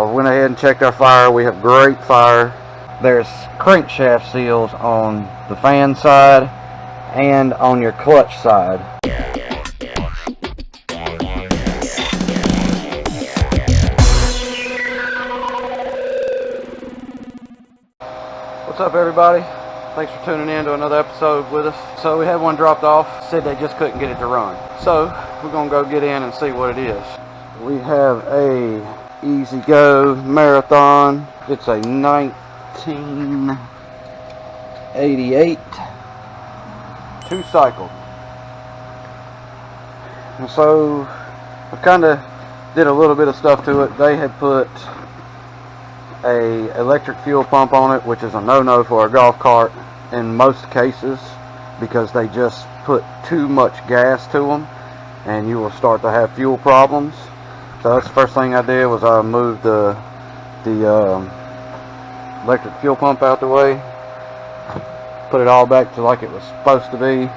Went ahead and checked our fire. We have great fire. There's crankshaft seals on the fan side and on your clutch side. What's up, everybody? Thanks for tuning in to another episode with us. So we had one dropped off, said they just couldn't get it to run. So we're gonna go get in and see what it is. We have a EZGO Marathon. It's a 1988 two-cycle. And so I kind of did a little bit of stuff to it. They had put a electric fuel pump on it, which is a no-no for a golf cart in most cases, because they just put too much gas to them and you will start to have fuel problems. So that's the first thing I did, was I moved the electric fuel pump out the way, put it all back to like it was supposed to be,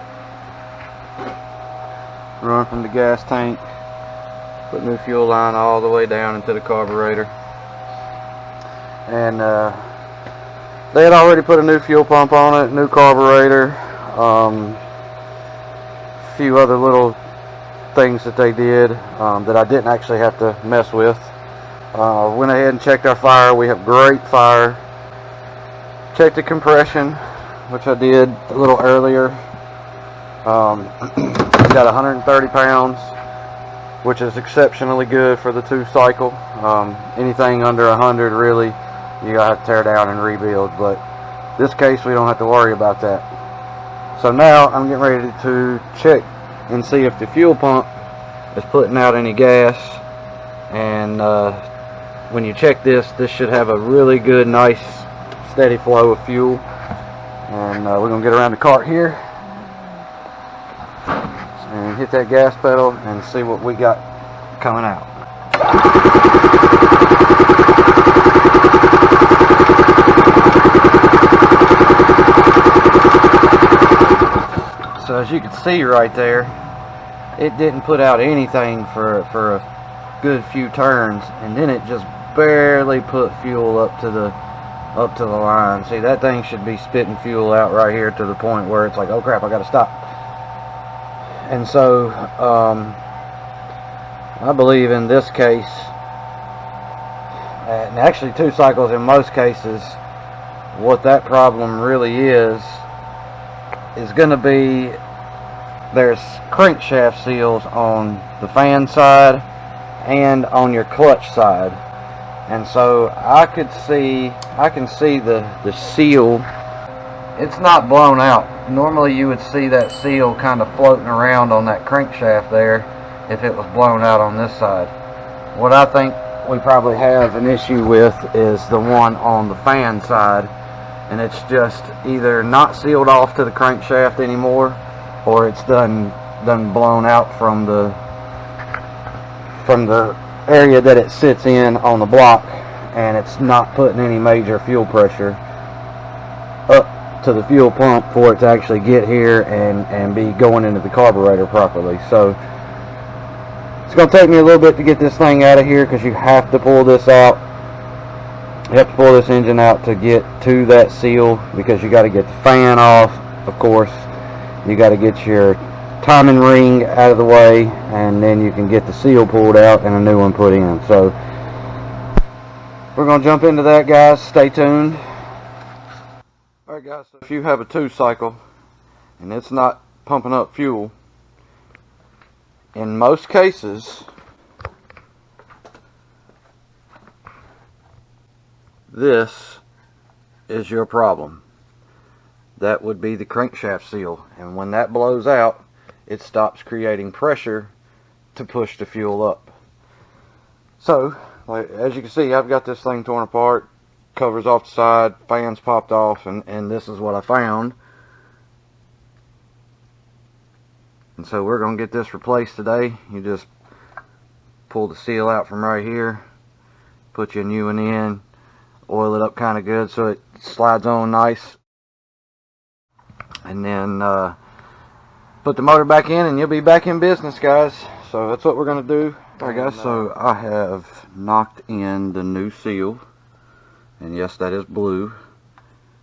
run from the gas tank, put new fuel line all the way down into the carburetor. And they had already put a new fuel pump on it, new carburetor, a few other little things that they did that I didn't actually have to mess with. Went ahead and checked our fire. We have great fire. Checked the compression, which I did a little earlier. It's got 130 pounds, which is exceptionally good for the two-cycle. Anything under 100, really, you gotta have to tear down and rebuild, but this case we don't have to worry about that. So now I'm getting ready to check and see if the fuel pump is putting out any gas. And when you check this should have a really good, nice, steady flow of fuel. And we're gonna get around the cart here and hit that gas pedal and see what we got coming out. So as you can see right there, it didn't put out anything for a good few turns, and then it just barely put fuel up to the line. See, that thing should be spitting fuel out right here to the point where it's like, oh crap, I gotta stop. And so I believe in this case, and actually two cycles in most cases, what that problem really is going to be, there's crankshaft seals on the fan side and on your clutch side. And so I can see the seal. It's not blown out. Normally you would see that seal kind of floating around on that crankshaft there if it was blown out on this side. What I think we probably have an issue with is the one on the fan side, and it's just either not sealed off to the crankshaft anymore, or it's done blown out from the area that it sits in on the block, and it's not putting any major fuel pressure up to the fuel pump for it to actually get here and be going into the carburetor properly. So it's going to take me a little bit to get this thing out of here, because you have to pull this out. You have to pull this engine out to get to that seal, because you got to get the fan off, of course. You got to get your timing ring out of the way, and then you can get the seal pulled out and a new one put in. So we're going to jump into that, guys. Stay tuned. Alright guys, so if you have a two-cycle and it's not pumping up fuel, in most cases this is your problem. That would be the crankshaft seal, and when that blows out, it stops creating pressure to push the fuel up. So, as you can see, I've got this thing torn apart, covers off the side, fans popped off, and this is what I found. And so we're going to get this replaced today. You just pull the seal out from right here, put your new one in, oil it up kind of good so it slides on nice, and then put the motor back in and you'll be back in business, guys. so that's what we're going to do. Alright guys, so I have knocked in the new seal, and yes, that is blue,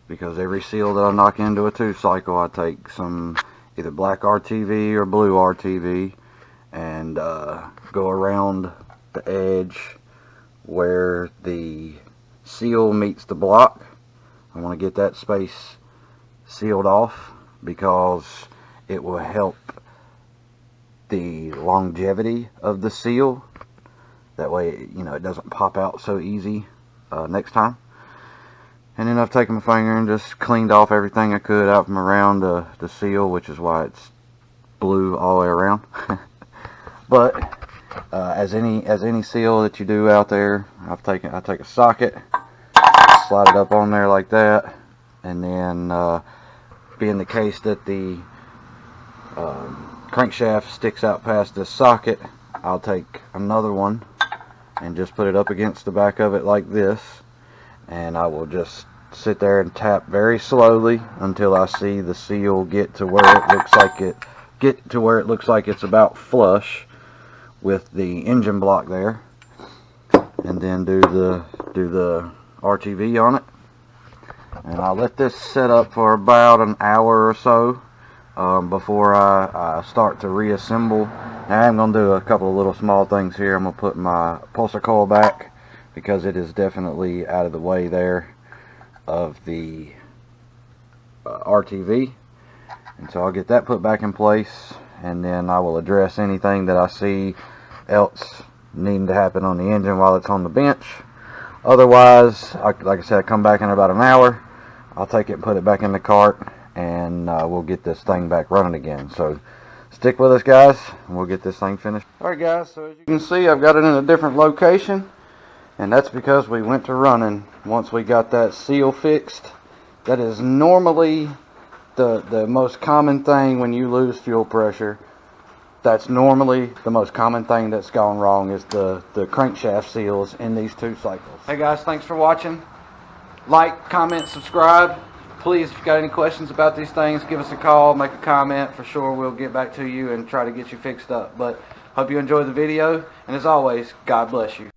because every seal that I knock into a tooth cycle, I take some either black RTV or blue RTV and go around the edge where the seal meets the block. I want to get that space sealed off because it will help the longevity of the seal. That way, you know, it doesn't pop out so easy next time. And then I've taken my finger and just cleaned off everything I could out from around the seal, which is why it's blue all the way around. But as any seal that you do out there, I take a socket, slide it up on there like that, and then being the case that the crankshaft sticks out past this socket, I'll take another one and just put it up against the back of it like this, and I will just sit there and tap very slowly until I see the seal get to where it looks like it's about flush with the engine block there, and then do the RTV on it. And I'll let this set up for about an hour or so before I start to reassemble. Now I'm going to do a couple of little small things here. I'm going to put my pulsar coil back because it is definitely out of the way there of the RTV. And so I'll get that put back in place, and then I will address anything that I see else needing to happen on the engine while it's on the bench. Otherwise, like I said, I come back in about an hour. I'll take it and put it back in the cart, and we'll get this thing back running again. So stick with us, guys, and we'll get this thing finished. Alright guys, so as you can see, I've got it in a different location, and that's because we went to running once we got that seal fixed. That is normally the most common thing when you lose fuel pressure. That's normally the most common thing that's gone wrong, is the crankshaft seals in these tooth cycles. Hey guys, thanks for watching. Like, comment, subscribe. Please, if you've got any questions about these things, give us a call, make a comment. For sure we'll get back to you and try to get you fixed up. But hope you enjoyed the video, and as always, God bless you.